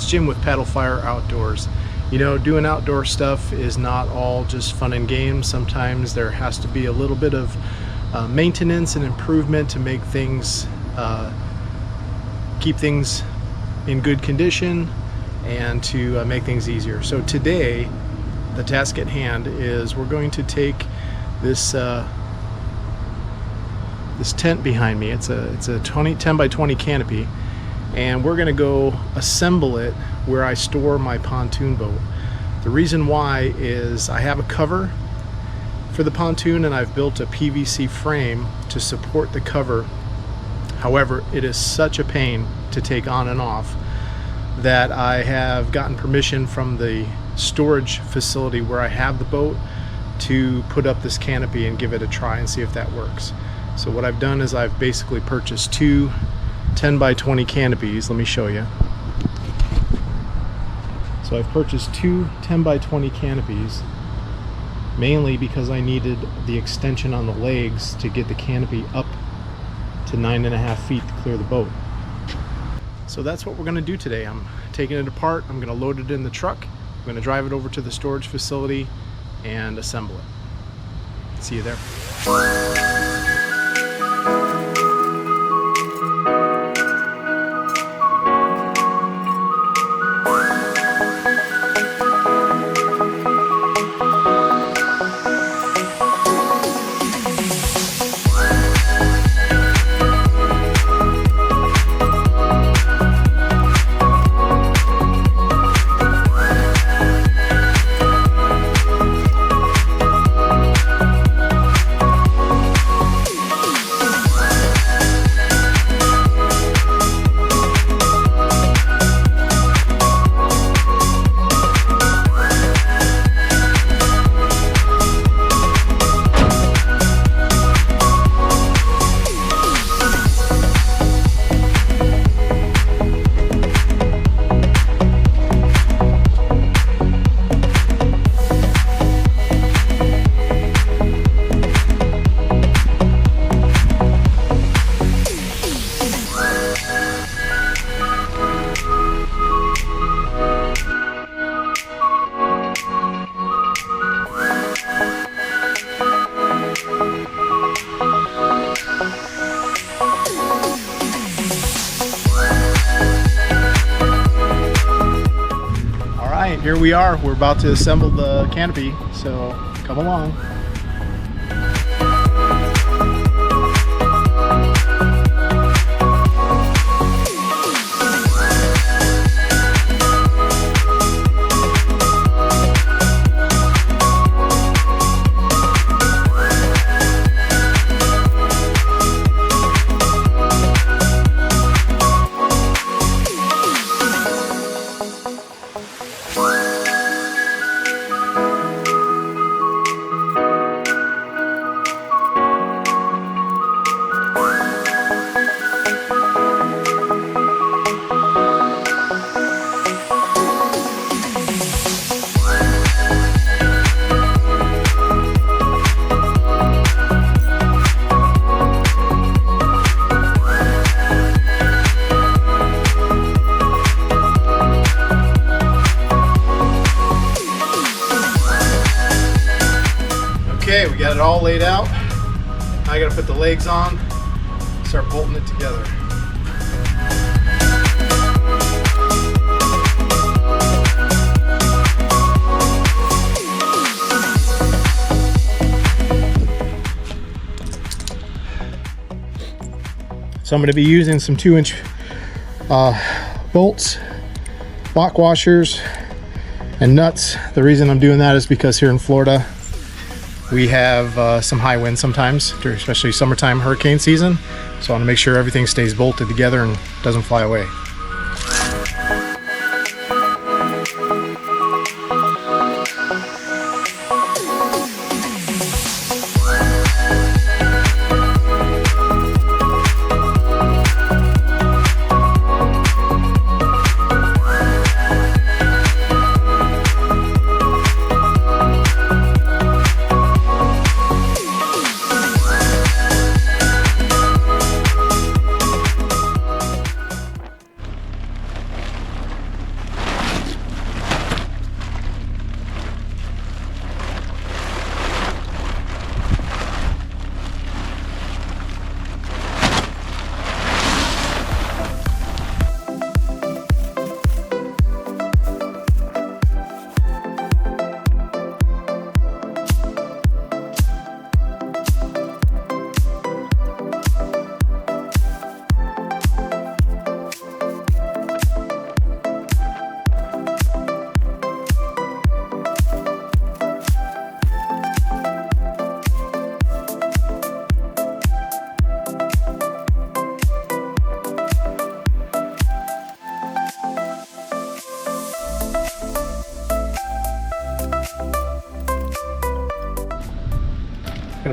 It's Jim with Paddlefire Outdoors. You know, doing outdoor stuff is not all just fun and games. Sometimes there has to be a little bit of maintenance and improvement to make things, keep things in good condition and to make things easier. So today, the task at hand is we're going to take this this tent behind me. It's a 10 by 20 canopy, and we're going to go assemble it where I store my pontoon boat. The reason why is I have a cover for the pontoon and I've built a PVC frame to support the cover. However, it is such a pain to take on and off that I have gotten permission from the storage facility where I have the boat to put up this canopy and give it a try and see if that works. So what I've done is I've basically purchased two 10 by 20 canopies. Let me show you. So I've purchased two 10 by 20 canopies mainly because I needed the extension on the legs to get the canopy up to 9.5 feet to clear the boat. So that's what we're going to do today. I'm taking it apart, I'm going to load it in the truck, I'm going to drive it over to the storage facility and assemble it. See you there. Here we are, we're about to assemble the canopy, so come along. Okay, we got it all laid out. Now I gotta put the legs on, start bolting it together. So I'm going to be using some 2-inch bolts, lock washers, and nuts. The reason I'm doing that is because here in Florida we have some high winds sometimes, especially summertime hurricane season. So I want to make sure everything stays bolted together and doesn't fly away.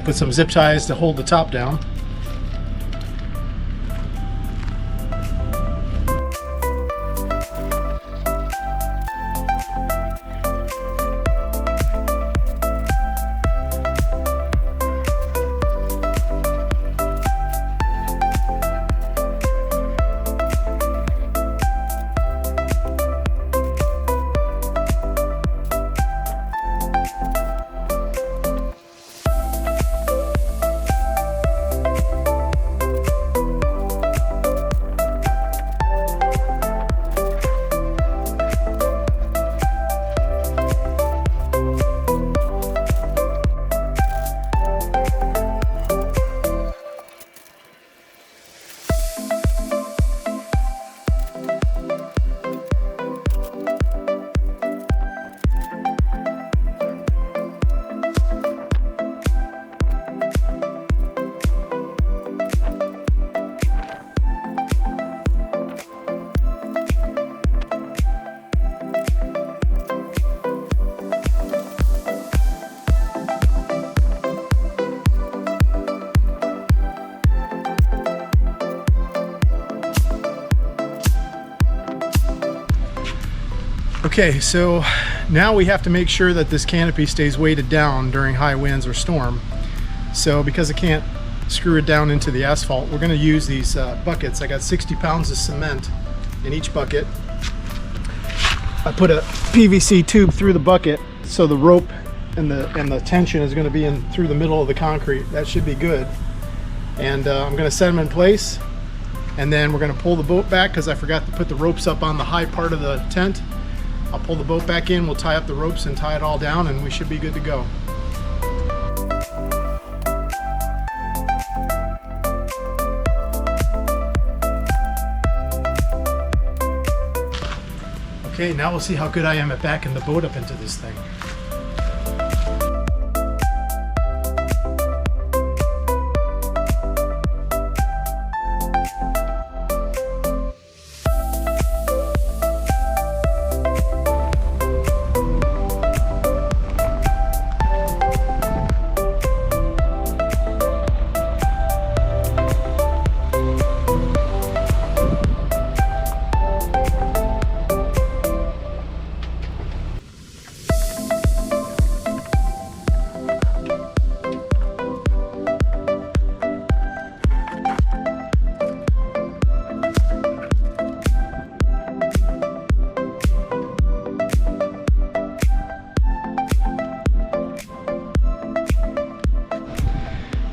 going to put some zip ties to hold the top down. Okay, so now we have to make sure that this canopy stays weighted down during high winds or storm. So because I can't screw it down into the asphalt, we're going to use these buckets. I got 60 pounds of cement in each bucket. I put a PVC tube through the bucket so the rope and the tension is going to be in through the middle of the concrete. That should be good. And I'm going to set them in place, and then we're going to pull the boat back because I forgot to put the ropes up on the high part of the tent. I'll pull the boat back in, we'll tie up the ropes and tie it all down, and we should be good to go. Okay, now we'll see how good I am at backing the boat up into this thing.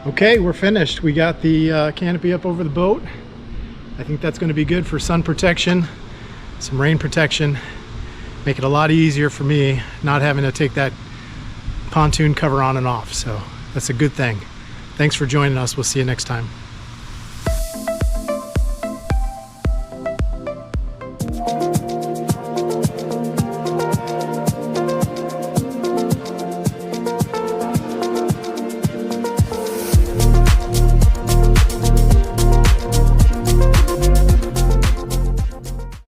Okay, we're finished. We got the canopy up over the boat. I think that's going to be good for sun protection, some rain protection, make it a lot easier for me not having to take that pontoon cover on and off. So that's a good thing. Thanks for joining us. We'll see you next time.